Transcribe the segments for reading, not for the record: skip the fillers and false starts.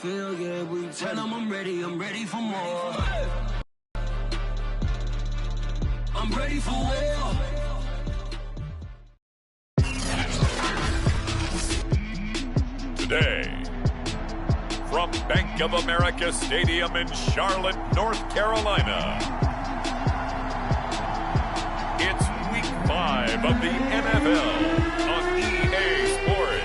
feel, yeah, we tell them I'm ready for more. I'm ready for war. Today, from Bank of America Stadium in Charlotte, North Carolina, it's Week 5 of the NFL on EA Sports.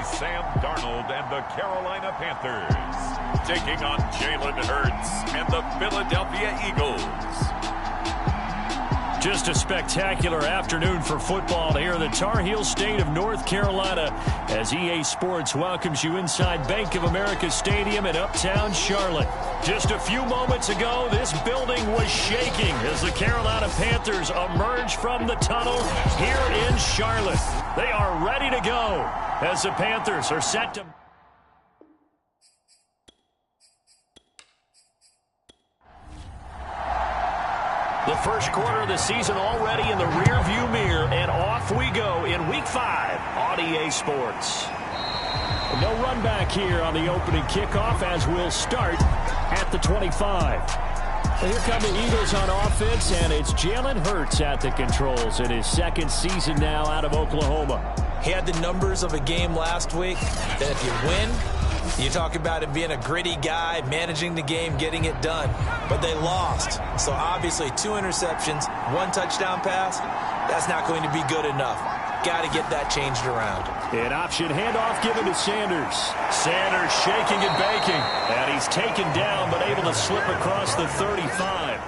Sam Darnold and the Carolina Panthers taking on Jalen Hurts and the Philadelphia Eagles. Just a spectacular afternoon for football here in the Tar Heel state of North Carolina as EA Sports welcomes you inside Bank of America Stadium in uptown Charlotte. Just a few moments ago, this building was shaking as the Carolina Panthers emerge from the tunnel here in Charlotte. They are ready to go as the Panthers are set to... The first quarter of the season already in the rearview mirror, and off we go in Week 5 on EA Sports. No run back here on the opening kickoff as we'll start at the 25. Well, here come the Eagles on offense, and it's Jalen Hurts at the controls in his second season now out of Oklahoma. He had the numbers of a game last week that if you win, you talk about him being a gritty guy, managing the game, getting it done. But they lost. So obviously 2 interceptions, 1 touchdown pass, that's not going to be good enough. Got to get that changed around. An option handoff given to Sanders. Sanders shaking and baking. And he's taken down but able to slip across the 35.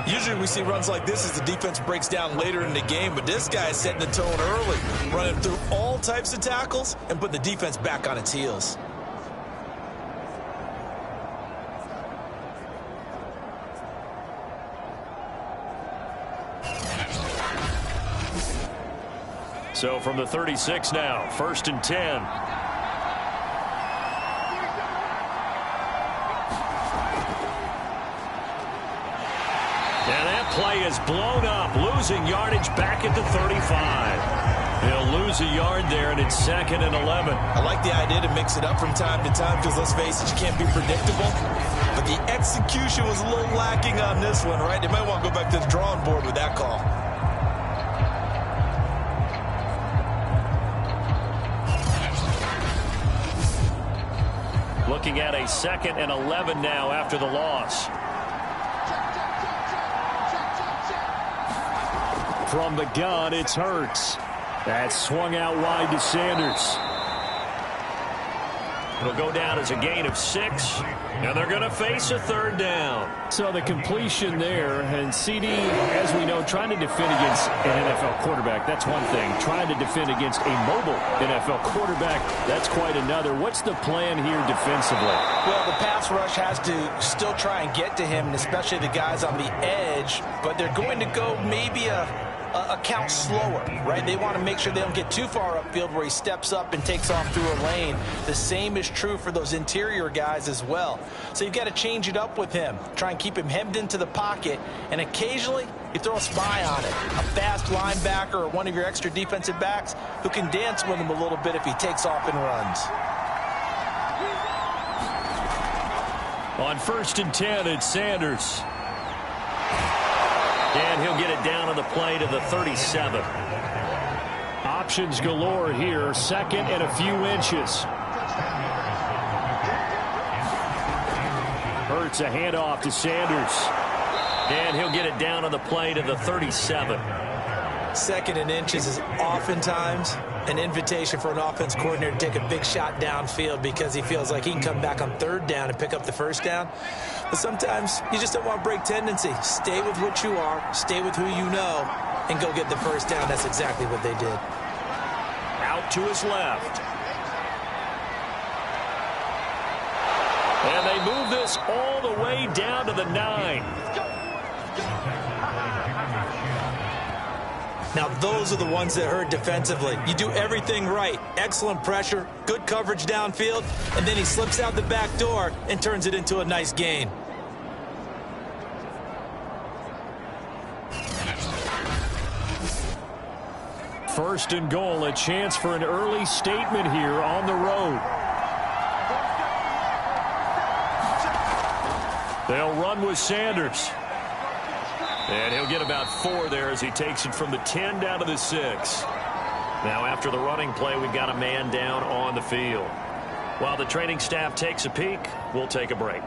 Usually we see runs like this as the defense breaks down later in the game, but this guy is setting the tone early, running through all types of tackles and put the defense back on its heels. So from the 36 now, 1st and 10. And that play is blown up, losing yardage back at the 35. He'll lose a yard there, and it's 2nd and 11. I like the idea to mix it up from time to time because, let's face it, you can't be predictable. But the execution was a little lacking on this one, right? They might want to go back to the drawing board with that call. Looking at a 2nd and 11 now after the loss. From the gun, it's Hurts. That's swung out wide to Sanders. It'll go down as a gain of 6, and they're going to face a 3rd down. So the completion there, and CD, as we know, trying to defend against an NFL quarterback, that's one thing. Trying to defend against a mobile NFL quarterback, that's quite another. What's the plan here defensively? Well, the pass rush has to still try and get to him, and especially the guys on the edge, but they're going to go maybe a count slower, right? They want to make sure they don't get too far upfield where he steps up and takes off through a lane. The same is true for those interior guys as well. So you've got to change it up with him. Try and keep him hemmed into the pocket, and occasionally you throw a spy on it. A fast linebacker or one of your extra defensive backs who can dance with him a little bit if he takes off and runs. On 1st and 10, it's Sanders. And he'll get it down on the play to the 37. Options galore here. 2nd and a few inches. Hurts a handoff to Sanders. And he'll get it down on the play to the 37. 2nd and inches is oftentimes an invitation for an offense coordinator to take a big shot downfield because he feels like he can come back on 3rd down and pick up the 1st down. But sometimes you just don't want to break tendency. Stay with what you are, stay with who you know, and go get the 1st down. That's exactly what they did. Out to his left. And they move this all the way down to the 9. Now, those are the ones that hurt defensively. You do everything right. Excellent pressure, good coverage downfield, and then he slips out the back door and turns it into a nice gain. First and goal, a chance for an early statement here on the road. They'll run with Sanders. And he'll get about 4 there as he takes it from the 10 down to the 6. Now after the running play, we've got a man down on the field. While the training staff takes a peek, we'll take a break.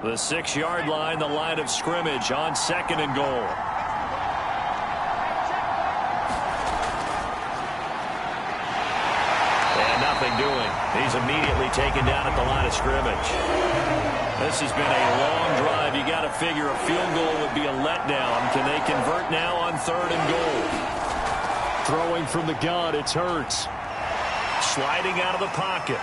The 6-yard line, the line of scrimmage on second and goal. Nothing doing. He's immediately taken down at the line of scrimmage. This has been a long drive. You got to figure a field goal would be a letdown. Can they convert now on third and goal? Throwing from the gun, it's Hurts. Sliding out of the pocket.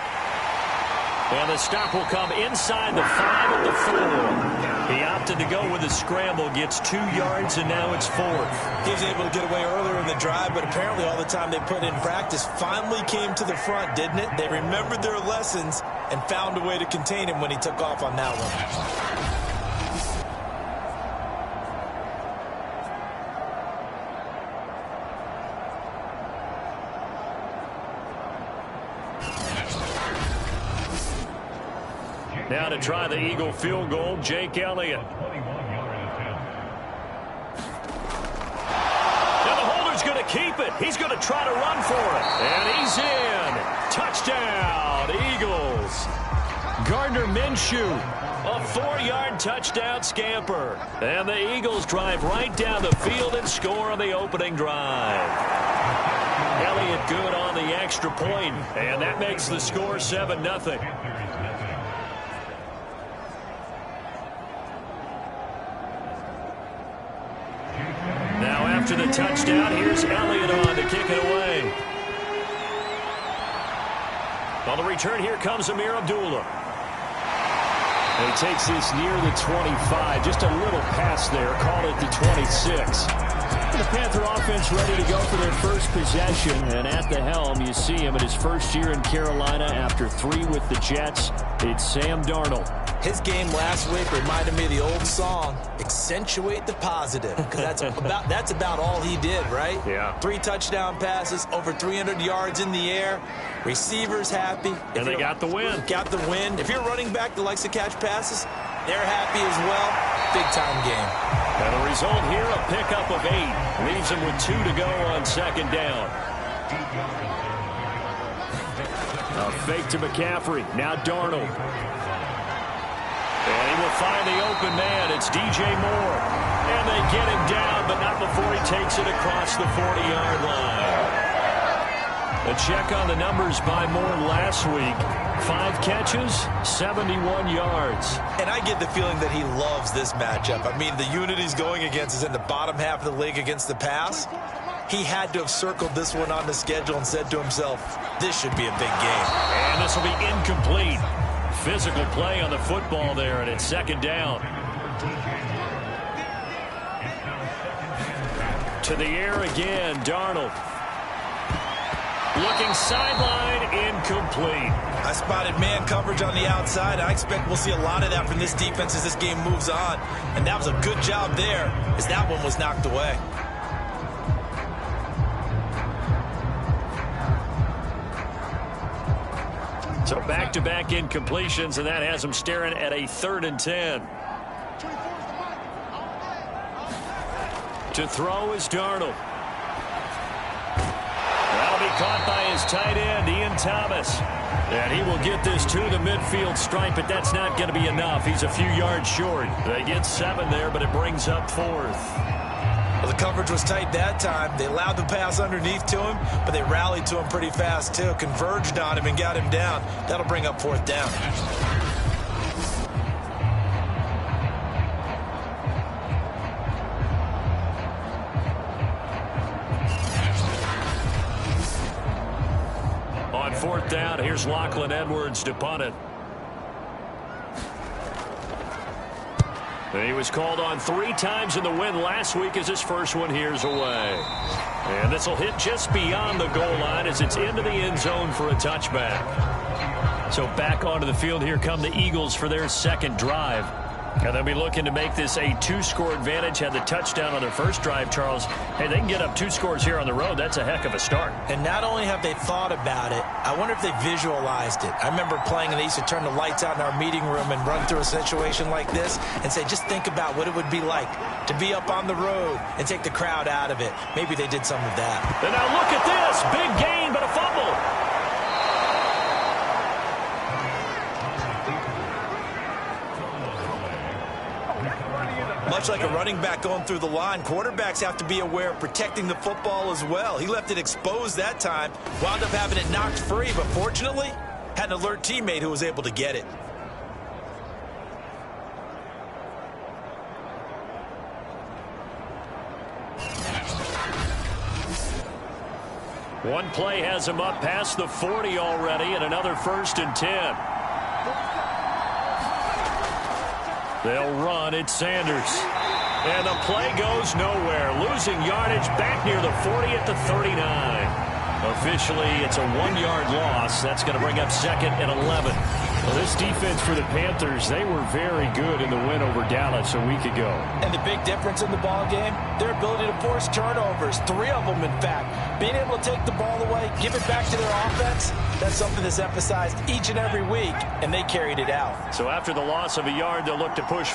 And the stop will come inside the 5 at the 4. He opted to go with a scramble, gets 2 yards, and now it's 4th. He was able to get away earlier in the drive, but apparently all the time they put in practice finally came to the front, didn't it? They remembered their lessons and found a way to contain him when he took off on that one. Now to try the Eagle field goal, Jake Elliott. Now the holder's going to keep it. He's going to try to run for it. And he's in. Touchdown, Eagles. Gardner Minshew, a 4-yard touchdown scamper. And the Eagles drive right down the field and score on the opening drive. Elliott good on the extra point, and that makes the score 7-0. After the touchdown, here's Elliott on to kick it away. On the return, here comes Amir Abdullah. And he takes this near the 25. Just a little pass there. Call it the 26. The Panther offense ready to go for their first possession. And at the helm, you see him in his first year in Carolina after 3 with the Jets. It's Sam Darnold. His game last week reminded me of the old song, Accentuate the Positive, because that's about all he did, right? Yeah. 3 touchdown passes, over 300 yards in the air, receivers happy. And they got the win. Got the win. If you're a running back that likes to catch passes, they're happy as well. Big-time game. And the result here, a pickup of 8. Leaves him with 2 to go on second down. A fake to McCaffrey. Now Darnold. And he will find the open man. It's DJ Moore. And they get him down, but not before he takes it across the 40-yard line. A check on the numbers by Moore last week. 5 catches, 71 yards. And I get the feeling that he loves this matchup. I mean, the unit he's going against is in the bottom half of the league against the pass. He had to have circled this one on the schedule and said to himself, this should be a big game. And this will be incomplete. Physical play on the football there, and it's second down. To the air again, Darnold. Looking sideline, incomplete. I spotted man coverage on the outside. I expect we'll see a lot of that from this defense as this game moves on. And that was a good job there as that one was knocked away. So back-to-back incompletions, and that has him staring at a 3rd and 10. To throw is Darnold. That'll be caught by his tight end, Ian Thomas. And he will get this to the midfield stripe, but that's not going to be enough. He's a few yards short. They get 7 there, but it brings up 4th. Well, the coverage was tight that time. They allowed the pass underneath to him, but they rallied to him pretty fast, too. Converged on him and got him down. That'll bring up 4th down. On 4th down. Here's Lachlan Edwards to punt it. And he was called on 3 times in the win last week as his first one here's away. And this will hit just beyond the goal line as it's into the end zone for a touchback. So back onto the field, here come the Eagles for their second drive. And they'll be looking to make this a 2-score advantage. Had the touchdown on their first drive, Charles. Hey, they can get up 2 scores here on the road. That's a heck of a start. And not only have they thought about it, I wonder if they visualized it. I remember playing and they used to turn the lights out in our meeting room and run through a situation like this and say, just think about what it would be like to be up on the road and take the crowd out of it. Maybe they did some of that. And now look at this. Big gain, but a fumble. Much like a running back going through the line, quarterbacks have to be aware of protecting the football as well. He left it exposed that time, wound up having it knocked free, but fortunately, had an alert teammate who was able to get it. One play has him up past the 40 already, and another 1st and 10. They'll run. It's Sanders. And the play goes nowhere. Losing yardage back near the 40 at the 39. Officially, it's a 1-yard loss. That's going to bring up 2nd and 11. Well, this defense for the Panthers, they were very good in the win over Dallas a week ago. And the big difference in the ball game, their ability to force turnovers, 3 of them, in fact. Being able to take the ball away, give it back to their offense, that's something that's emphasized each and every week, and they carried it out. So after the loss of a yard, they'll look to push.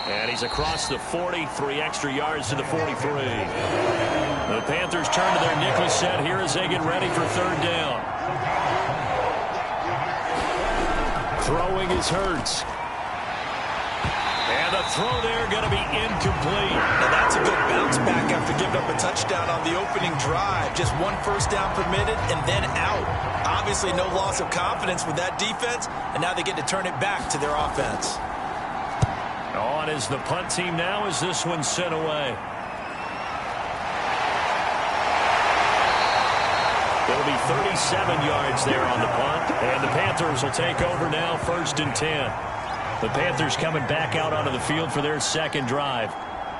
And he's across the 40, 3 extra yards to the 43. The Panthers turn to their nickel set here as they get ready for 3rd down. Throwing is Hurts. And the throw there going to be incomplete. Now that's a good bounce back after giving up a touchdown on the opening drive. Just 1 first down permitted and then out. Obviously no loss of confidence with that defense, and now they get to turn it back to their offense. On is the punt team now as this one's sent away. It'll be 37 yards there on the punt. And the Panthers will take over now, 1st and 10. The Panthers coming back out onto the field for their second drive.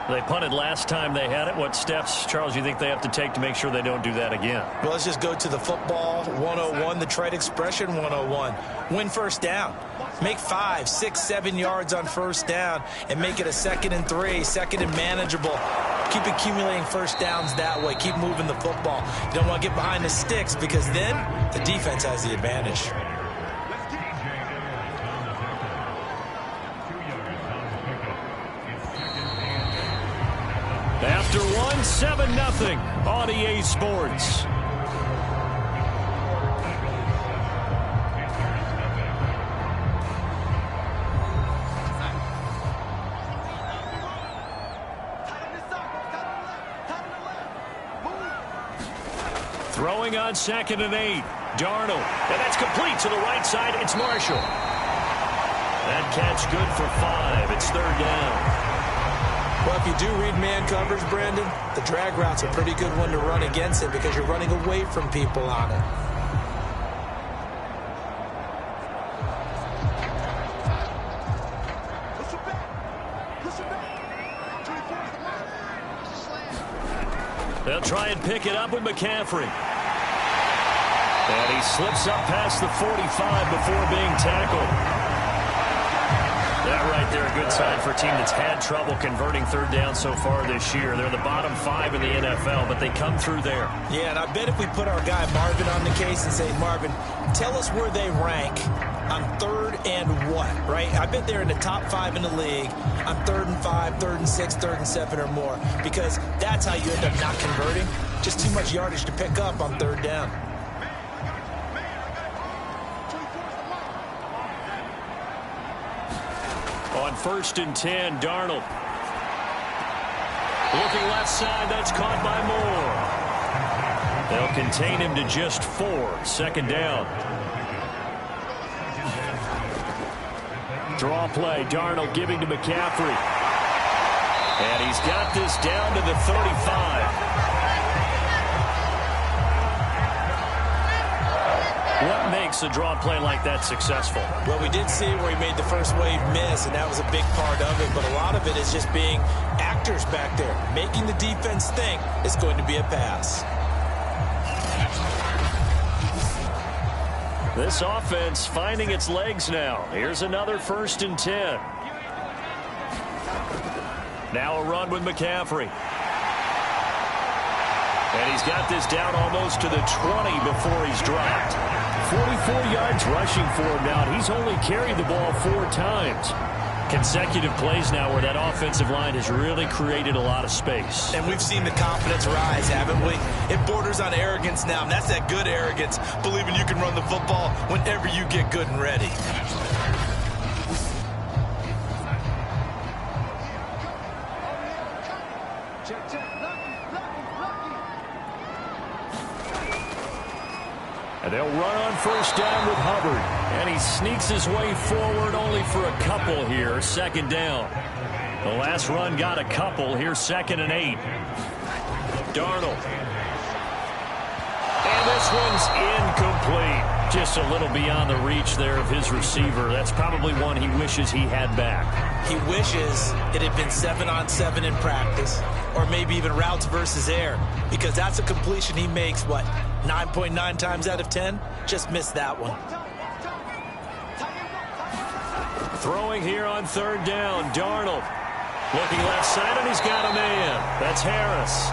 They punted last time they had it. What steps, Charles, you think they have to take to make sure they don't do that again? Well, let's just go to the football 101, the trade expression 101. Win first down. Make 5, 6, 7 yards on first down and make it a 2nd and 3, 2nd and manageable. Keep accumulating first downs that way. Keep moving the football. You don't want to get behind the sticks because then the defense has the advantage. After 7-0 on EA Sports. Throwing on 2nd and 8. Darnold. And that's complete to the right side. It's Marshall. That catch good for 5. It's 3rd down. Well, if you do read man coverage, Brandon, the drag route's a pretty good one to run against it because you're running away from people on it. They'll try and pick it up with McCaffrey. And he slips up past the 45 before being tackled. That right there, a good sign for a team that's had trouble converting 3rd down so far this year. They're the bottom 5 in the NFL, but they come through there. Yeah, and I bet if we put our guy Marvin on the case and say, Marvin, tell us where they rank on 3rd and what, right? I bet they're in the top 5 in the league on 3rd and 5, 3rd and 6, 3rd and 7 or more, because that's how you end up not converting. Just too much yardage to pick up on 3rd down. On 1st and 10, Darnold. Looking left side, that's caught by Moore. They'll contain him to just 4. 2nd down. Draw play, Darnold giving to McCaffrey. And he's got this down to the 35. What makes a draw play like that successful? Well, we did see where he made the first wave miss, and that was a big part of it. But a lot of it is just being actors back there, making the defense think it's going to be a pass. This offense finding its legs now. Here's another 1st and 10. Now a run with McCaffrey. And he's got this down almost to the 20 before he's dropped. 44 yards rushing for him now. He's only carried the ball 4 times. Consecutive plays now where that offensive line has really created a lot of space. And we've seen the confidence rise, haven't we? It borders on arrogance now, and that's that good arrogance, believing you can run the football whenever you get good and ready. And they'll run on 1st down with Hubbard. And he sneaks his way forward only for a couple here. 2nd down. The last run got a couple. Here's 2nd and 8. Darnold. And this one's incomplete. Just a little beyond the reach there of his receiver. That's probably one he wishes he had back. He wishes it had been 7-on-7 in practice, or maybe even routes versus air, because that's a completion he makes, what, 9.9 times out of 10? Just missed that one. Throwing here on 3rd down, Darnold. Looking left side, and he's got a man. That's Harris.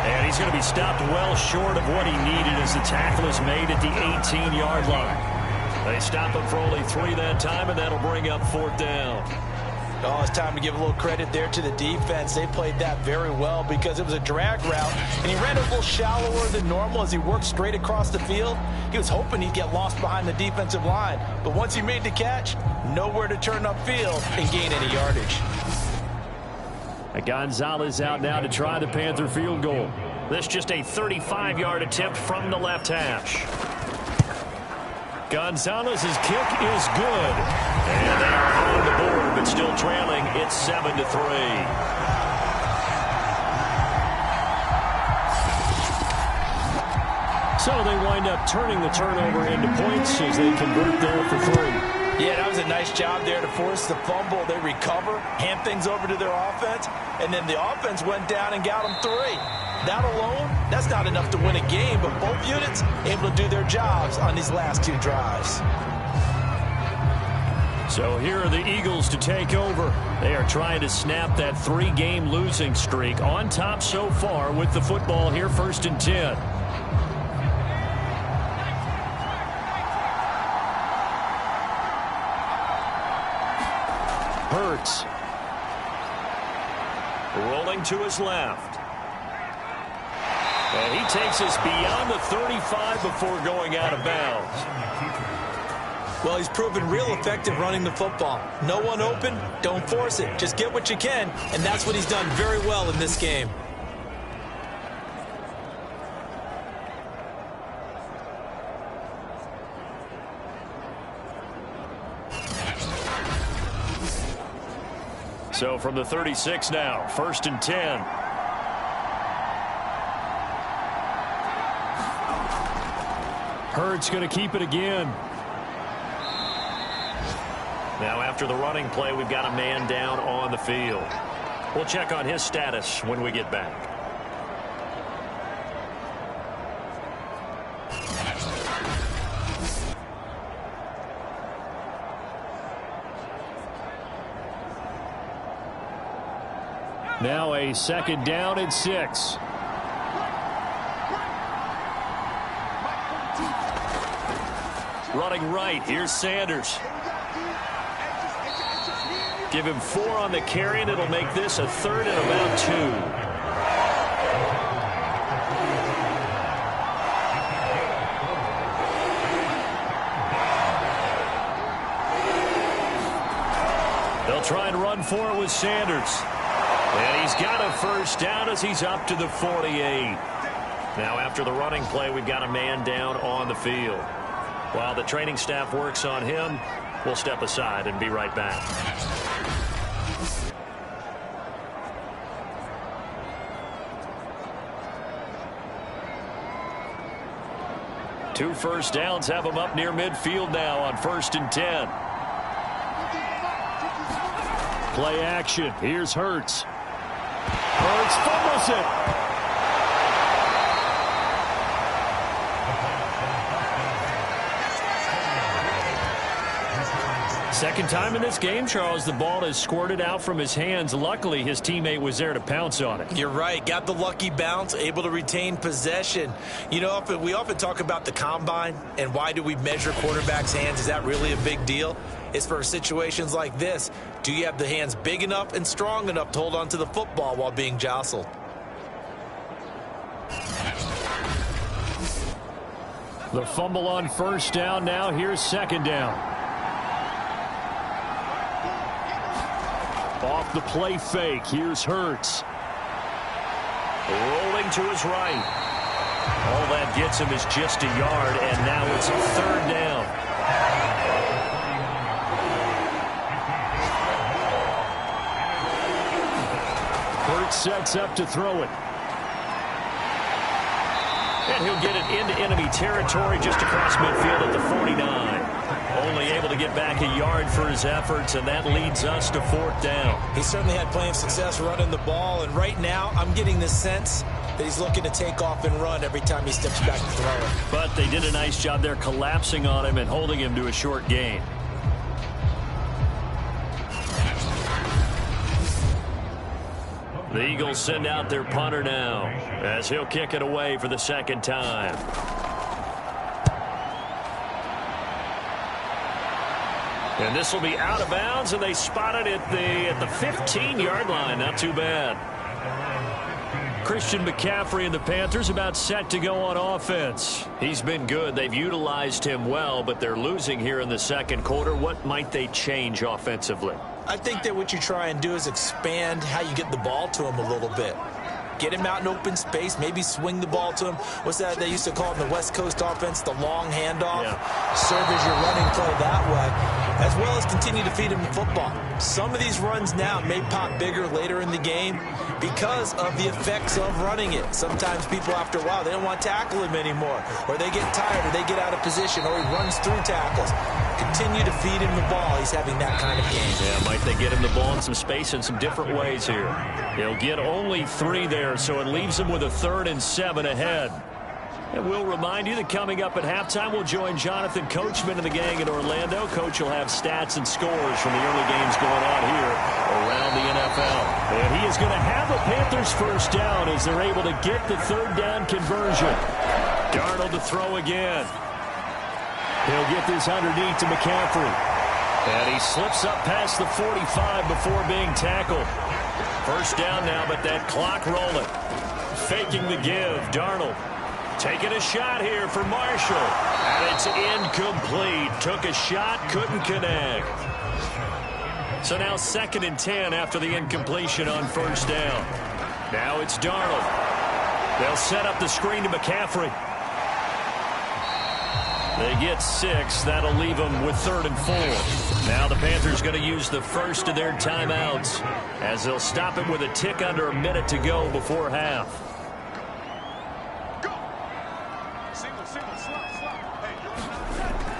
And he's going to be stopped well short of what he needed as the tackle is made at the 18-yard line. They stop him for only 3 that time, and that'll bring up 4th down. Oh, it's time to give a little credit there to the defense. They played that very well because it was a drag route, and he ran a little shallower than normal as he worked straight across the field. He was hoping he'd get lost behind the defensive line, but once he made the catch, nowhere to turn upfield and gain any yardage. Gonzalez out now to try the Panther field goal. This just a 35-yard attempt from the left hash. Gonzalez's kick is good. And they are on the board, but still trailing. It's 7-3. So they wind up turning the turnover into points as they convert there for 3. Yeah, that was a nice job there to force the fumble. They recover, hand things over to their offense, and then the offense went down and got them 3. That alone, that's not enough to win a game, but both units able to do their jobs on these last 2 drives. So here are the Eagles to take over. They are trying to snap that 3-game losing streak. On top so far with the football here, 1st and 10. Hurts. Rolling to his left. And he takes us beyond the 35 before going out of bounds. Well, he's proven real effective running the football. No one open, don't force it. Just get what you can, and that's what he's done very well in this game. So from the 36 now, 1st and 10. Hurts going to keep it again. Now after the running play, we've got a man down on the field. We'll check on his status when we get back. Now a 2nd down and 6. Running right, here's Sanders. Give him 4 on the carry, and it'll make this a 3rd and about 2. They'll try and run for it with Sanders. And he's got a 1st down as he's up to the 48. Now after the running play, we've got a man down on the field. While the training staff works on him, we'll step aside and be right back. 2 first downs have them up near midfield now on 1st and 10. Play action. Here's Hurts. Hurts fumbles it. Second time in this game, Charles, the ball has squirted out from his hands. Luckily, his teammate was there to pounce on it. You're right. Got the lucky bounce, able to retain possession. You know, we often talk about the combine and why do we measure quarterbacks' hands. Is that really a big deal? It's for situations like this. Do you have the hands big enough and strong enough to hold on to the football while being jostled? The fumble on 1st down now. Here's 2nd down. Off the play fake. Here's Hurts. Rolling to his right. All that gets him is just a yard, and now it's 3rd down. Hurts sets up to throw it. And he'll get it into enemy territory just across midfield at the 49. Only able to get back a yard for his efforts, and that leads us to 4th down. He certainly had plenty of success running the ball, and right now I'm getting the sense that he's looking to take off and run every time he steps back to throw it. But they did a nice job there collapsing on him and holding him to a short gain. The Eagles send out their punter now as he'll kick it away for the 2nd time. And this will be out of bounds, and they spot it at the 15-yard line. Not too bad. Christian McCaffrey and the Panthers about set to go on offense. He's been good. They've utilized him well, but they're losing here in the 2nd quarter. What might they change offensively? I think that what you try and do is expand how you get the ball to him a little bit. Get him out in open space, maybe swing the ball to him. What's that they used to call in the West Coast offense, the long handoff? Yeah. Serve as your running play that way, as well as continue to feed him the football. Some of these runs now may pop bigger later in the game because of the effects of running it. Sometimes people, after a while, they don't want to tackle him anymore, or they get tired, or they get out of position, or he runs through tackles. Continue to feed him the ball. He's having that kind of game. Yeah, might they get him the ball in some space in some different ways here. He'll get only 3 there, so it leaves him with a 3rd and 7 ahead. And we'll remind you that coming up at halftime, we'll join Jonathan Coachman and the gang in Orlando. Coach will have stats and scores from the early games going on here around the NFL. And he is going to have a Panthers 1st down as they're able to get the 3rd down conversion. Darnold to throw again. He'll get this underneath to McCaffrey. And he slips up past the 45 before being tackled. 1st down now, but that clock rolling. Faking the give, Darnold. Taking a shot here for Marshall. And it's incomplete. Took a shot, couldn't connect. So now 2nd and 10 after the incompletion on 1st down. Now it's Darnold. They'll set up the screen to McCaffrey. They get 6. That'll leave them with 3rd and 4. Now the Panthers going to use the first of their timeouts as they'll stop it with a tick under a minute to go before half.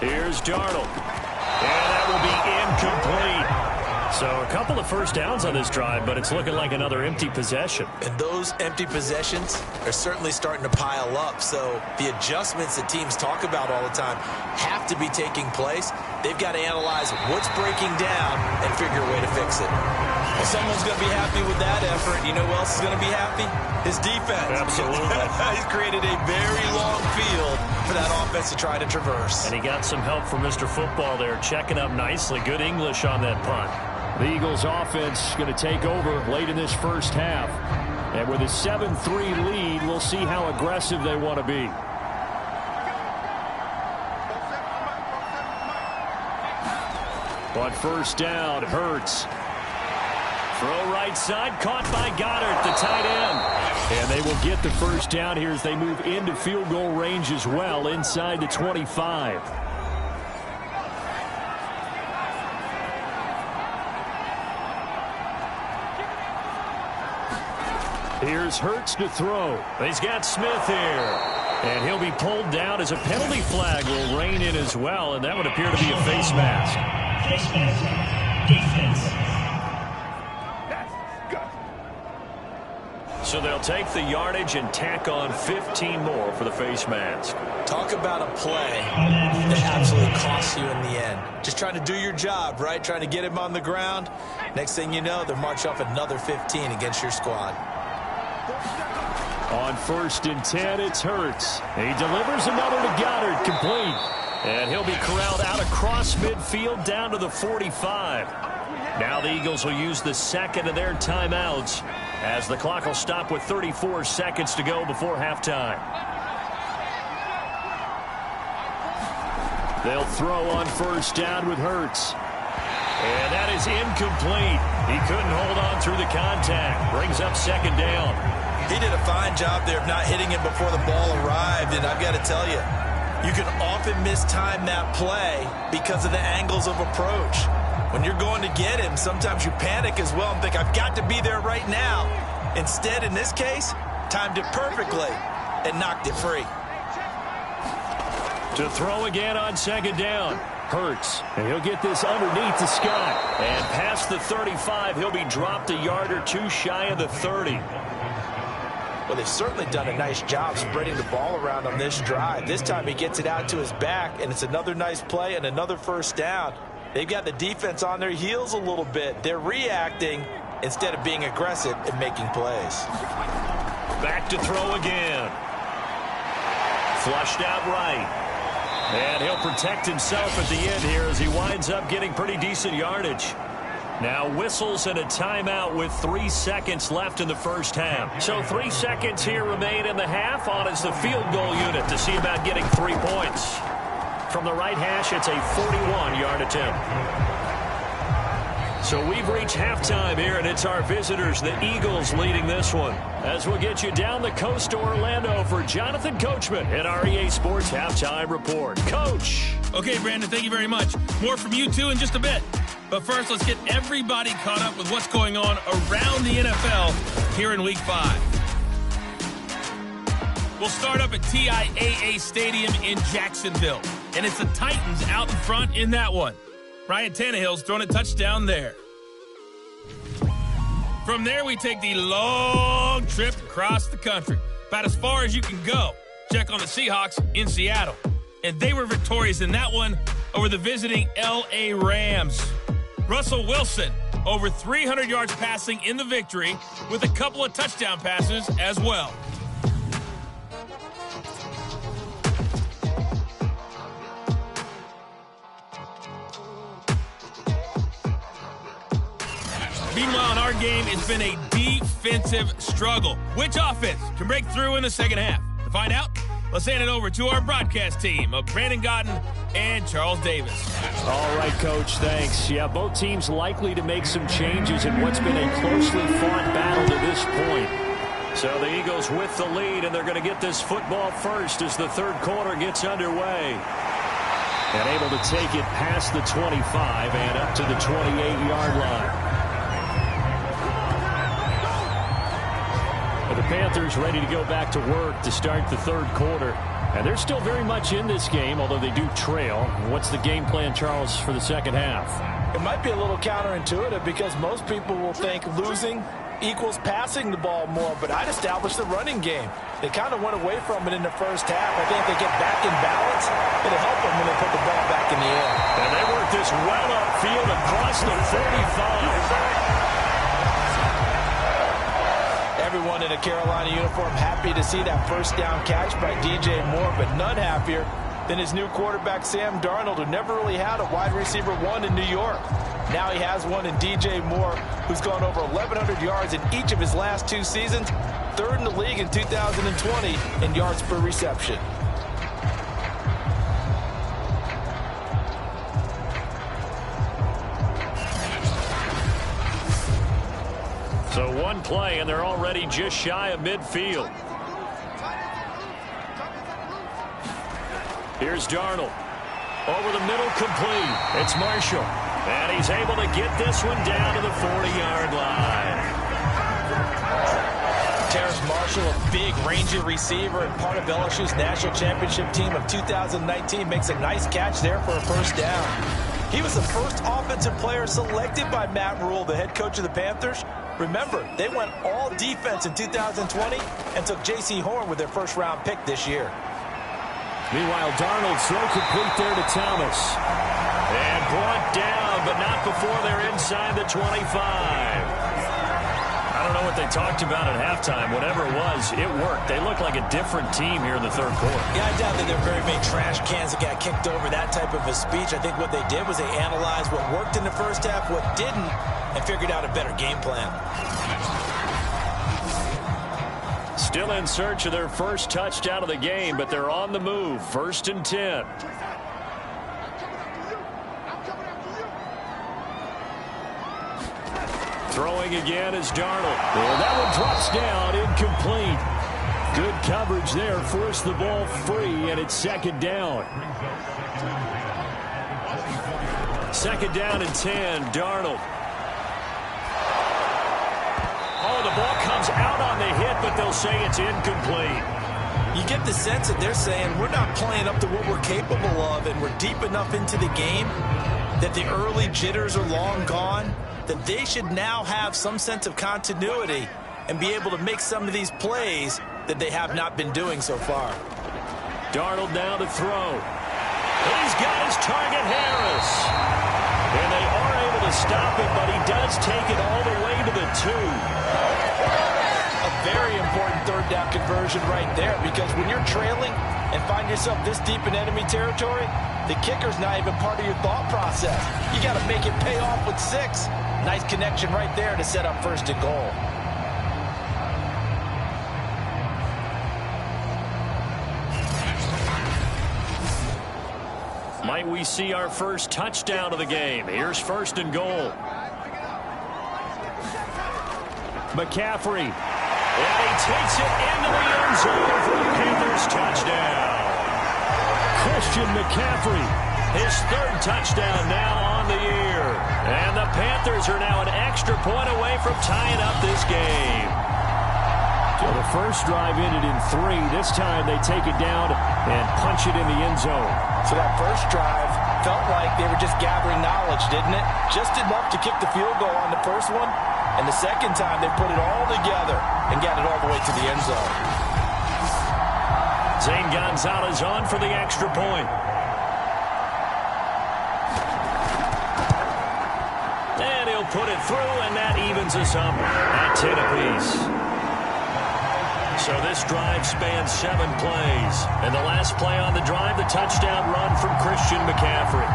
Here's Darnold. And that will be incomplete. So a couple of 1st downs on this drive, but it's looking like another empty possession. And those empty possessions are certainly starting to pile up. So the adjustments that teams talk about all the time have to be taking place. They've got to analyze what's breaking down and figure a way to fix it. Well, someone's going to be happy with that effort. You know who else is going to be happy? His defense. Absolutely. He's created a very long field for that offense to try to traverse. And he got some help from Mr. Football there, checking up nicely. Good English on that punt. The Eagles offense going to take over late in this 1st half. And with a 7-3 lead, we'll see how aggressive they want to be. On 1st down, Hurts. Throw right side, caught by Goddard, the tight end. And they will get the 1st down here as they move into field goal range as well, inside the 25. Here's Hurts to throw. He's got Smith here. And he'll be pulled down as a penalty flag will rein in as well, and that would appear to be a face mask. Face mask. Defense. So they'll take the yardage and tack on 15 more for the face mask. Talk about a play that absolutely costs you in the end. Just trying to do your job, right? Trying to get him on the ground. Next thing you know, they're marching off another 15 against your squad. On 1st and 10, it's Hurts. He delivers another to Goddard, complete. And he'll be corralled out across midfield down to the 45. Now the Eagles will use the second of their timeouts as the clock will stop with 34 seconds to go before halftime. They'll throw on 1st down with Hurts. And that is incomplete. He couldn't hold on through the contact. Brings up 2nd down. He did a fine job there of not hitting it before the ball arrived, and I've got to tell you, you can often mistime that play because of the angles of approach. When you're going to get him, sometimes you panic as well and think, I've got to be there right now. Instead, in this case, timed it perfectly and knocked it free. To throw again on 2nd down. Hurts, and he'll get this underneath to Scott. And past the 35, he'll be dropped a yard or two shy of the 30. Well, they've certainly done a nice job spreading the ball around on this drive. This time he gets it out to his back, and it's another nice play and another 1st down. They've got the defense on their heels a little bit. They're reacting instead of being aggressive and making plays. Back to throw again. Flushed out right. And he'll protect himself at the end here as he winds up getting pretty decent yardage. Now whistles and a timeout with 3 seconds left in the 1st half. So 3 seconds here remain in the half. On is the field goal unit to see about getting 3 points. From the right hash, it's a 41-yard attempt. So we've reached halftime here, and it's our visitors, the Eagles, leading this one. As we'll get you down the coast to Orlando for Jonathan Coachman at our EA Sports Halftime Report. Coach. Okay, Brandon, thank you very much. More from you two in just a bit. But first, let's get everybody caught up with what's going on around the NFL here in Week 5. We'll start up at TIAA Stadium in Jacksonville. And it's the Titans out in front in that one. Ryan Tannehill's thrown a touchdown there. From there, we take the long trip across the country. About as far as you can go. Check on the Seahawks in Seattle. And they were victorious in that one over the visiting LA Rams. Russell Wilson, over 300 yards passing in the victory with a couple of touchdown passes as well. Meanwhile, in our game, it's been a defensive struggle. Which offense can break through in the second half? To find out, let's hand it over to our broadcast team of Brandon Godden and Charles Davis. All right, Coach, thanks. Yeah, both teams likely to make some changes in what's been a closely fought battle to this point. So the Eagles with the lead, and they're going to get this football first as the 3rd quarter gets underway. And able to take it past the 25 and up to the 28-yard line. The Panthers ready to go back to work to start the 3rd quarter. And they're still very much in this game, although they do trail. What's the game plan, Charles, for the second half? It might be a little counterintuitive because most people will think losing equals passing the ball more, but I'd establish the running game. They kind of went away from it in the first half. I think they get back in balance. It'll help them when they put the ball back in the air. And they work this well upfield across the 45. Everyone in a Carolina uniform happy to see that first down catch by DJ Moore, but none happier than his new quarterback, Sam Darnold, who never really had a wide receiver one in New York. Now he has one in DJ Moore, who's gone over 1,100 yards in each of his last 2 seasons, 3rd in the league in 2020 in yards per reception. So one play, and they're already just shy of midfield. Here's Darnold. Over the middle, complete. It's Marshall. And he's able to get this one down to the 40-yard line. Terrace Marshall, a big, rangy receiver and part of LSU's national championship team of 2019, makes a nice catch there for a first down. He was the first offensive player selected by Matt Rule, the head coach of the Panthers. Remember, they went all defense in 2020 and took J.C. Horn with their first-round pick this year. Meanwhile, Darnold throw complete there to Thomas. And brought down, but not before they're inside the 25. I don't know what they talked about at halftime. Whatever it was, it worked. They looked like a different team here in the third quarter. Yeah, I doubt that there were very many trash cans that got kicked over, that type of a speech. I think what they did was they analyzed what worked in the first half, what didn't, and figured out a better game plan. Still in search of their first touchdown of the game, but they're on the move. 1st and 10. Throwing again is Darnold. Well, that one drops down, incomplete. Good coverage there, forced the ball free, and it's 2nd down. 2nd down and 10, Darnold. Oh, the ball comes out on the hit, but they'll say it's incomplete. You get the sense that they're saying we're not playing up to what we're capable of, and we're deep enough into the game that the early jitters are long gone, that they should now have some sense of continuity and be able to make some of these plays that they have not been doing so far. Darnold now to throw. He's got his target, Harris. And they are able to stop it, but he does take it all the way to the 2. A very important 3rd down conversion right there, because when you're trailing and find yourself this deep in enemy territory, the kicker's not even part of your thought process. You got to make it pay off with 6. Nice connection right there to set up 1st and goal. Might we see our first touchdown of the game? Here's 1st and goal. McCaffrey. And he takes it into the end zone for the Panthers touchdown. Christian McCaffrey. His 3rd touchdown now on the year. And the Panthers are now an extra point away from tying up this game. So the first drive ended in 3. This time they take it down and punch it in the end zone. So that first drive felt like they were just gathering knowledge, didn't it? Just enough to kick the field goal on the first one. And the second time they put it all together and got it all the way to the end zone. Zane Gonzalez on for the extra point. And he'll put it through, and that evens us up at 10 apiece. So this drive spans 7 plays. And the last play on the drive, the touchdown run from Christian McCaffrey.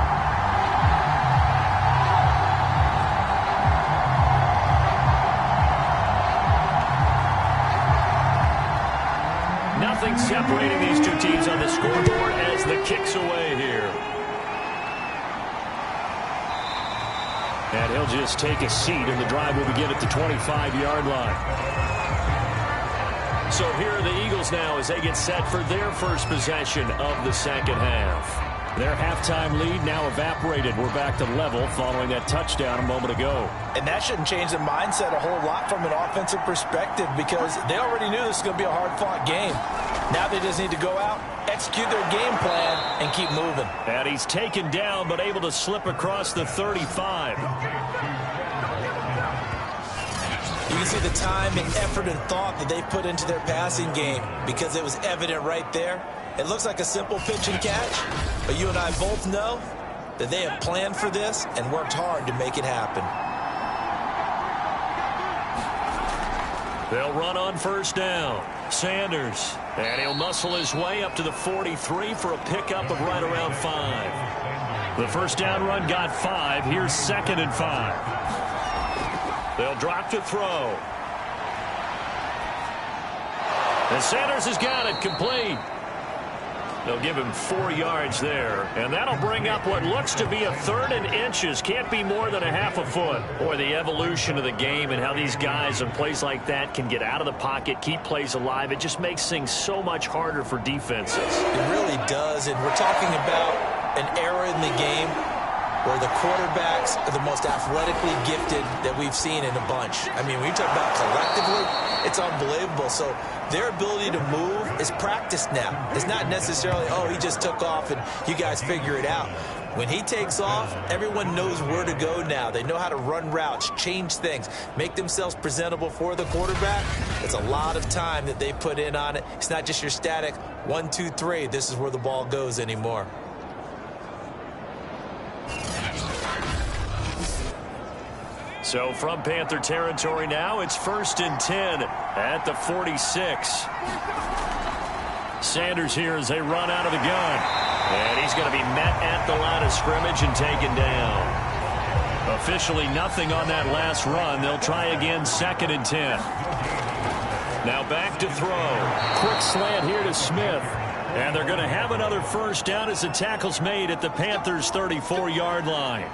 Nothing separating these two teams on the scoreboard as the kick's away here. And he'll just take a seat, and the drive will begin at the 25-yard line. So here are the Eagles now as they get set for their first possession of the 2nd half. Their halftime lead now evaporated. We're back to level following that touchdown a moment ago. And that shouldn't change the mindset a whole lot from an offensive perspective, because they already knew this was going to be a hard-fought game. Now they just need to go out, execute their game plan, and keep moving. And he's taken down, but able to slip across the 35. You can see the time and effort and thought that they put into their passing game, because it was evident right there. It looks like a simple pitch and catch, but you and I both know that they have planned for this and worked hard to make it happen. They'll run on 1st down. Sanders, and he'll muscle his way up to the 43 for a pickup of right around 5. The 1st down run got 5. Here's 2nd and 5. They'll drop to throw. And Sanders has got it complete. They'll give him 4 yards there, and that'll bring up what looks to be a 3rd and inches. Can't be more than a half a foot. Boy, the evolution of the game and how these guys on plays like that can get out of the pocket, keep plays alive, it just makes things so much harder for defenses. It really does, and we're talking about an era in the game where the quarterbacks are the most athletically gifted that we've seen in a bunch. I mean, when you talk about collectively, it's unbelievable. So their ability to move is practiced now. It's not necessarily, oh, he just took off and you guys figure it out. When he takes off, everyone knows where to go now. They know how to run routes, change things, make themselves presentable for the quarterback. It's a lot of time that they put in on it. It's not just your static 1, 2, 3. This is where the ball goes anymore. So from Panther territory now, it's 1st and 10 at the 46. Sanders here as they run out of the gun. And he's going to be met at the line of scrimmage and taken down. Officially nothing on that last run. They'll try again 2nd and 10. Now back to throw. Quick slant here to Smith. And they're going to have another first down as the tackle's made at the Panthers' 34-yard line.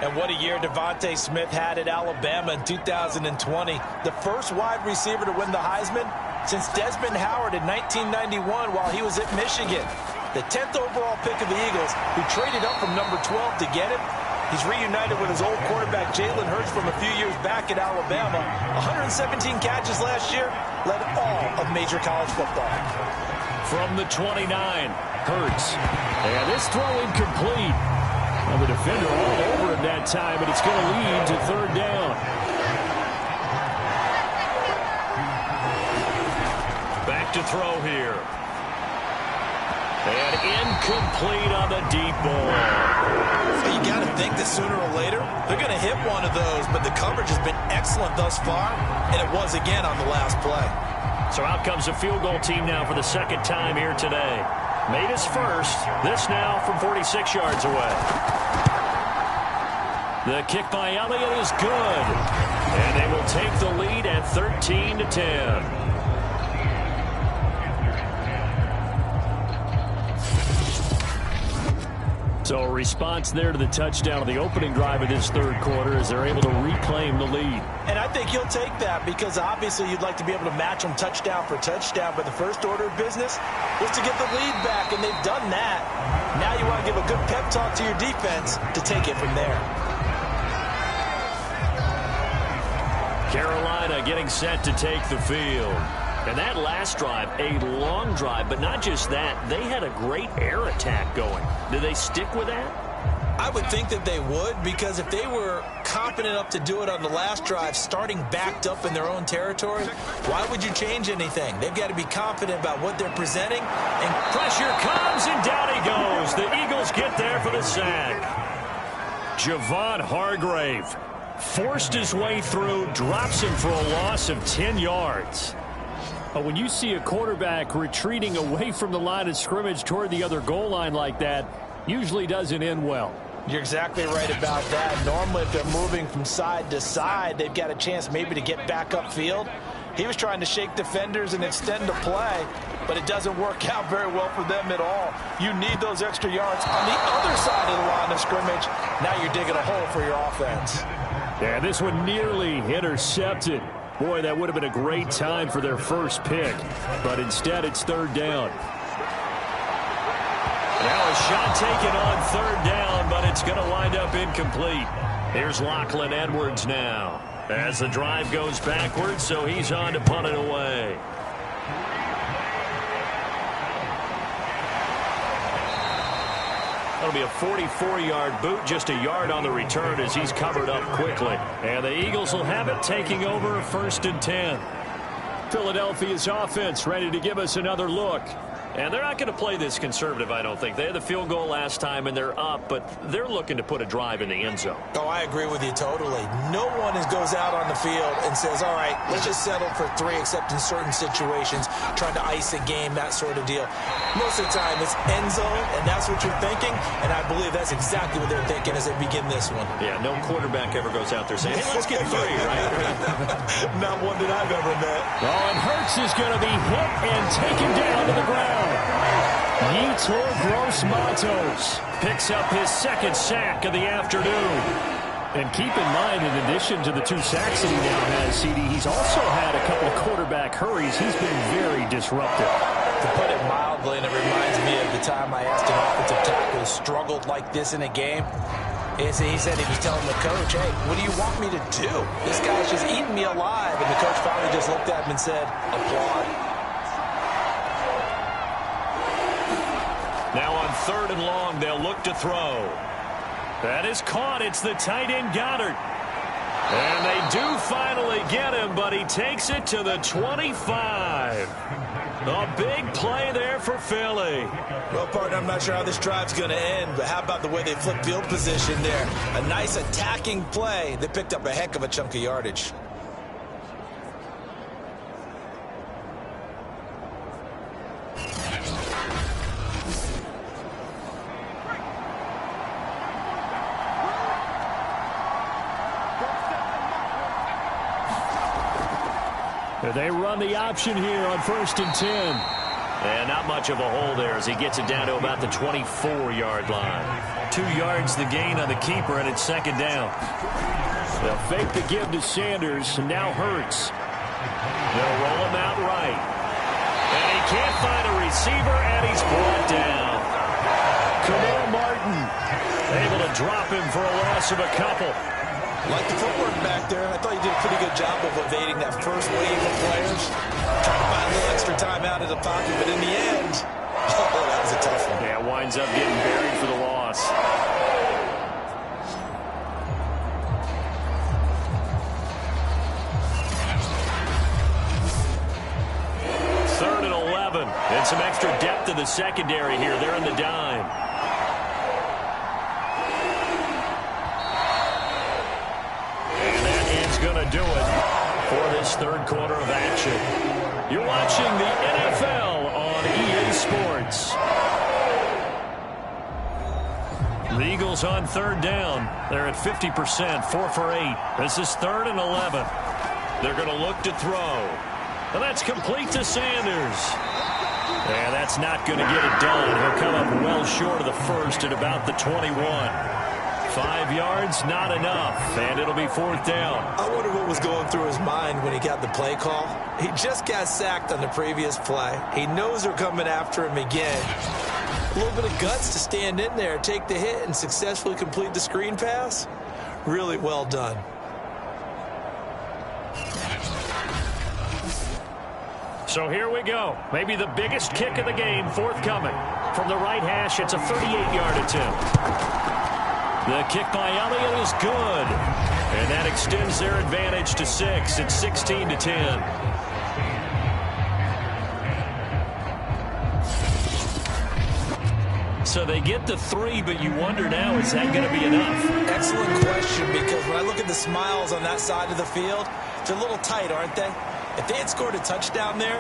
And what a year Devontae Smith had at Alabama in 2020. The first wide receiver to win the Heisman since Desmond Howard in 1991 while he was at Michigan. The 10th overall pick of the Eagles, who traded up from number 12 to get him. He's reunited with his old quarterback, Jalen Hurts, from a few years back at Alabama. 117 catches last year, led all of major college football. From the 29, Hurts. And this throw incomplete. Well, the defender all over him that time, but it's going to lead to 3rd down. Back to throw here. And incomplete on the deep ball. So you got to think that sooner or later, they're going to hit one of those, but the coverage has been excellent thus far, and it was again on the last play. So out comes the field goal team now for the 2nd time here today. Made his first. This now from 46 yards away. The kick by Elliott is good. And they will take the lead at 13-10. So a response there to the touchdown of the opening drive of this 3rd quarter as they're able to reclaim the lead. And I think he'll take that because obviously you'd like to be able to match them touchdown for touchdown, but the first order of business was to get the lead back, and they've done that. Now you want to give a good pep talk to your defense to take it from there. Carolina getting set to take the field. And that last drive, a long drive, but not just that, they had a great air attack going. Do they stick with that? I would think that they would, because if they were confident enough to do it on the last drive, starting backed up in their own territory, why would you change anything? They've got to be confident about what they're presenting. And pressure comes, and down he goes. The Eagles get there for the sack. Javon Hargrave forced his way through, drops him for a loss of 10 yards. But when you see a quarterback retreating away from the line of scrimmage toward the other goal line like that, usually doesn't end well. You're exactly right about that. Normally, if they're moving from side to side, they've got a chance maybe to get back upfield. He was trying to shake defenders and extend the play, but it doesn't work out very well for them at all. You need those extra yards on the other side of the line of scrimmage. Now you're digging a hole for your offense. Yeah, this one nearly intercepted. Boy, that would have been a great time for their first pick, but instead it's 3rd down. Now a shot taken on 3rd down, but it's going to wind up incomplete. Here's Lachlan Edwards now as the drive goes backwards, so he's on to punt it away. That'll be a 44-yard boot, just a yard on the return as he's covered up quickly. And the Eagles will have it, taking over 1st and 10. Philadelphia's offense ready to give us another look. And they're not going to play this conservative, I don't think. They had the field goal last time, and they're up, but they're looking to put a drive in the end zone. Oh, I agree with you totally. No one goes out on the field and says, all right, let's just settle for 3, except in certain situations, trying to ice a game, that sort of deal. Most of the time, it's end zone, and that's what you're thinking, and I believe that's exactly what they're thinking as they begin this one. Yeah, no quarterback ever goes out there saying, hey, let's get 3, right? Not one that I've ever met. Oh, and Hurts is going to be hit and taken down to the ground. Yetur Gross-Matos picks up his 2nd sack of the afternoon. And keep in mind, in addition to the 2 sacks that he now has, CD, he's also had a couple of quarterback hurries. He's been very disruptive. To put it mildly, and it reminds me of the time I asked an offensive tackle who struggled like this in a game. He said he was telling the coach, hey, what do you want me to do? This guy's just eating me alive. And the coach finally just looked at him and said, applaud. Now on 3rd and long, they'll look to throw. That is caught. It's the tight end Goddard. And they do finally get him, but he takes it to the 25. A big play there for Philly. Well, partner, I'm not sure how this drive's going to end, but how about the way they flip field position there? A nice attacking play. They picked up a heck of a chunk of yardage. They run the option here on 1st and 10. And not much of a hole there as he gets it down to about the 24-yard line. 2 yards the gain on the keeper, and it's 2nd down. They'll fake the give to Sanders, and now Hurts. They'll roll him out right. And he can't find a receiver, and he's brought down. Kamal Martin able to drop him for a loss of a couple. Like the footwork back there, I thought you did a pretty good job of evading that first wave of players. Trying to find a little extra time out of the pocket, but in the end, oh, that was a tough one. Yeah, winds up getting buried for the loss. Third and 11. And some extra depth in the secondary here. They're in the dime. Going to do it for this 3rd quarter of action. You're watching the NFL on EA Sports. The Eagles on 3rd down. They're at 50%, 4 for 8. This is 3rd and 11. They're going to look to throw. And that's complete to Sanders. And that's not going to get it done. He'll come up well short of the first at about the 21. 5 yards, not enough, and it'll be 4th down. I wonder what was going through his mind when he got the play call. He just got sacked on the previous play. He knows they're coming after him again. A little bit of guts to stand in there, take the hit, and successfully complete the screen pass. Really well done. So here we go. Maybe the biggest kick of the game forthcoming. From the right hash, it's a 38-yard attempt. The kick by Elliott is good. And that extends their advantage to 6. It's 16-10. So they get the 3, but you wonder now, is that going to be enough? Excellent question, because when I look at the smiles on that side of the field, they're a little tight, aren't they? If they had scored a touchdown there,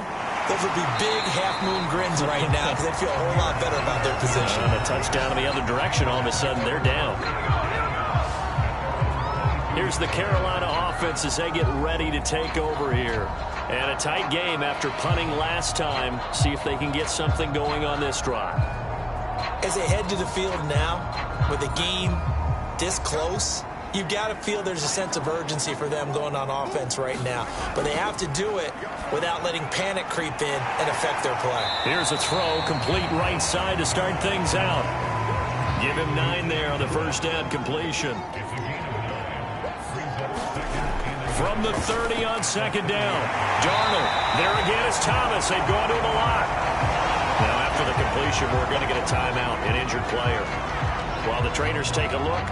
those would be big half-moon grins right now because they feel a whole lot better about their position. A touchdown in the other direction, all of a sudden they're down. Here's the Carolina offense as they get ready to take over here. And a tight game after punting last time. See if they can get something going on this drive. As they head to the field now, with a game this close, you've got to feel there's a sense of urgency for them going on offense right now. But they have to do it without letting panic creep in and affect their play. Here's a throw, complete right side to start things out. Give him 9 there on the first down completion. From the 30 on 2nd down. Darnold. There again is Thomas. They've gone to him a lot. Now after the completion, we're going to get a timeout, an injured player. While the trainers take a look,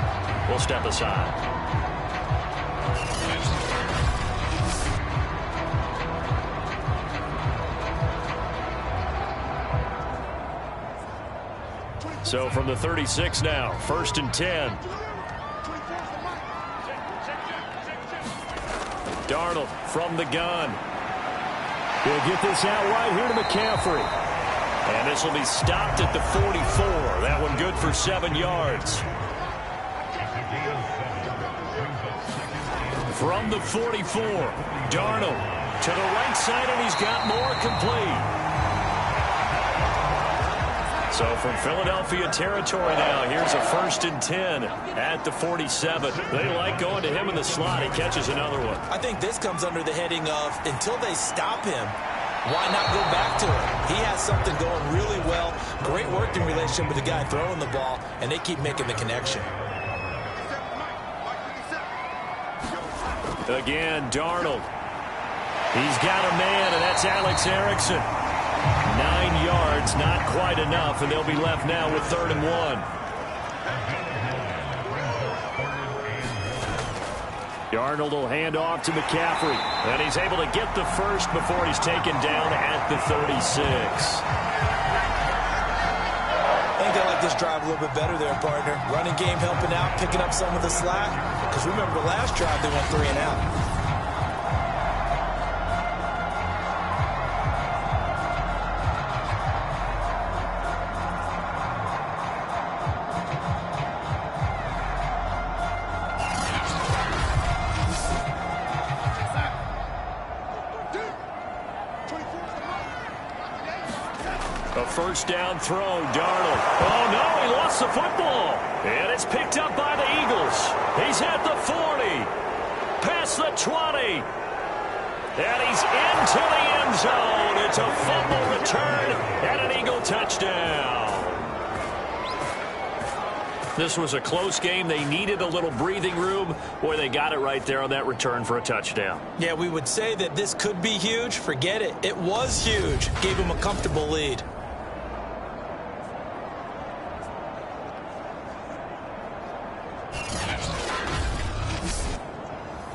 we'll step aside. So from the 36 now, 1st and 10. Darnold from the gun. He'll get this out right here to McCaffrey. And this will be stopped at the 44. That one good for 7 yards. From the 44, Darnold to the right side, and he's got more complete. So from Philadelphia territory now, here's a 1st and 10 at the 47. They like going to him in the slot. He catches another one. I think this comes under the heading of, until they stop him, why not go back to him? He has something going really well. Great working relationship with the guy throwing the ball, and they keep making the connection. Again, Darnold. He's got a man, and that's Alex Erickson. 9 yards, not quite enough, and they'll be left now with 3rd and 1. Darnold will hand off to McCaffrey, and he's able to get the first before he's taken down at the 36. I think they like this drive a little bit better there, partner. Running game helping out, picking up some of the slack. Because remember the last drive, they went 3 and out. First down throw, Darnold. Oh, no, he lost the football. And it's picked up by the Eagles. He's at the 40. Past the 20. And he's into the end zone. It's a fumble return and an Eagle touchdown. This was a close game. They needed a little breathing room. Boy, they got it right there on that return for a touchdown. Yeah, we would say that this could be huge. Forget it. It was huge. Gave him a comfortable lead.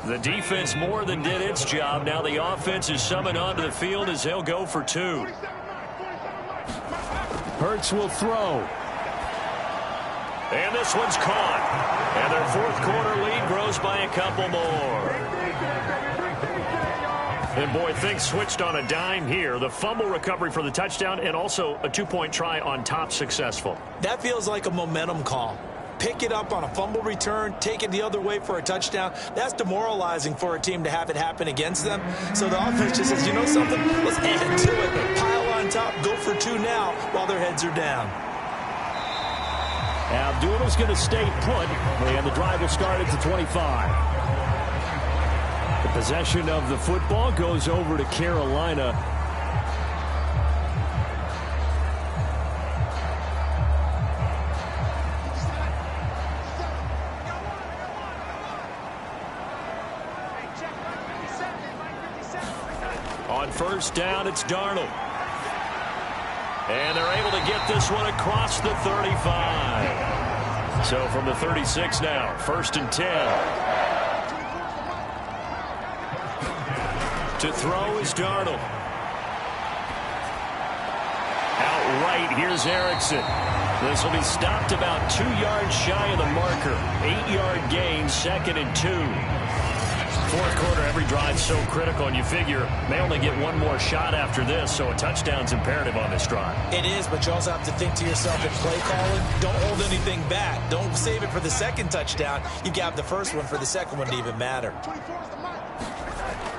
The defense more than did its job. Now the offense is summoned onto the field as they'll go for 2. Hurts will throw. And this one's caught. And their 4th quarter lead grows by a couple more. And boy, things switched on a dime here. The fumble recovery for the touchdown and also a 2-point try on top successful. That feels like a momentum call. Pick it up on a fumble return, take it the other way for a touchdown. That's demoralizing for a team to have it happen against them. So the offense just says, you know something? Let's add to it. Pile on top, go for 2 now while their heads are down. Abdul's going to stay put, and the drive will start at the 25. The possession of the football goes over to Carolina. On first down, it's Darnold. And they're able to get this one across the 35. So from the 36 now, 1st and 10. To throw is Darnold. Outright, here's Erickson. This will be stopped about 2 yards shy of the marker. 8-yard gain, 2nd and 2. 4th quarter, every drive so critical, and you figure they only get one more shot after this, so a touchdown's imperative on this drive. It is, but you also have to think to yourself in play calling, don't hold anything back. Don't save it for the 2nd touchdown. You got the 1st one for the 2nd one to even matter.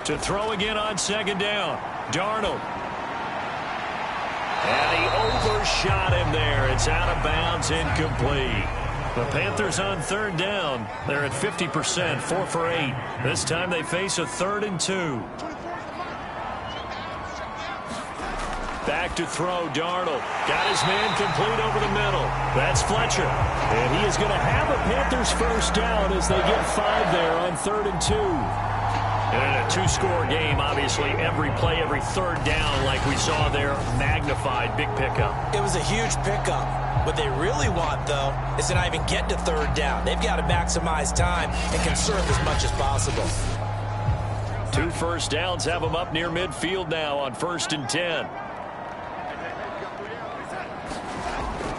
To throw again on 2nd down, Darnold. And he overshot him there. It's out of bounds, incomplete. The Panthers on 3rd down. They're at 50%, 4 for 8. This time they face a 3rd and 2. Back to throw, Darnold. Got his man complete over the middle. That's Fletcher. And he is going to have a Panthers 1st down as they get 5 there on 3rd and 2. And in a 2-score game, obviously, every play, every 3rd down, like we saw there, magnified, big pickup. It was a huge pickup. What they really want, though, is to not even get to 3rd down. They've got to maximize time and conserve as much as possible. 2 first downs have them up near midfield now on 1st and 10.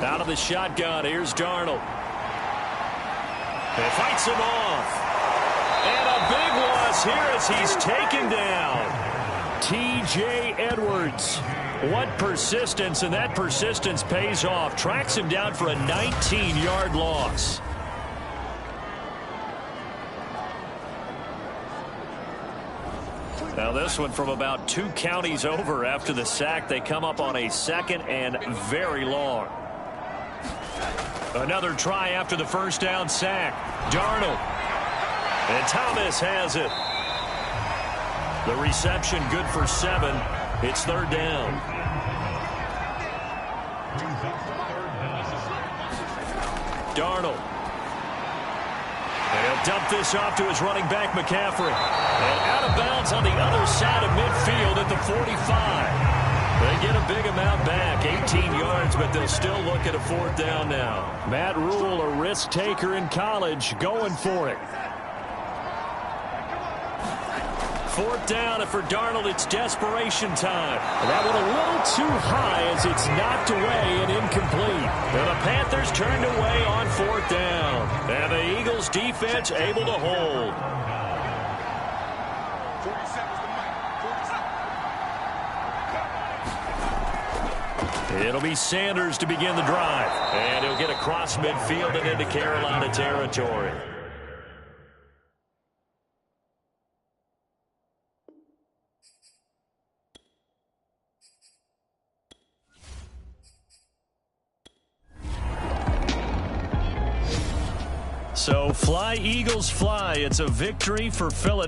Out of the shotgun, here's Darnold. And fights him off. And a big loss here as he's taken down. T.J. Edwards. What persistence, and that persistence pays off. Tracks him down for a 19-yard loss. Now this one from about 2 counties over after the sack. They come up on a 2nd and very long. Another try after the 1st down sack. Darnold. And Thomas has it. The reception good for 7. It's 3rd down. Darnold. And he'll dump this off to his running back, McCaffrey. And out of bounds on the other side of midfield at the 45. They get a big amount back, 18 yards, but they'll still look at a 4th down now. Matt Rule, a risk taker in college, going for it. 4th down, and for Darnold, it's desperation time. And that one a little too high as it's knocked away and incomplete. And the Panthers turned away on 4th down. And the Eagles defense able to hold. It'll be Sanders to begin the drive. And he'll get across midfield and into Carolina territory. So fly, Eagles, fly. It's a victory for Philadelphia.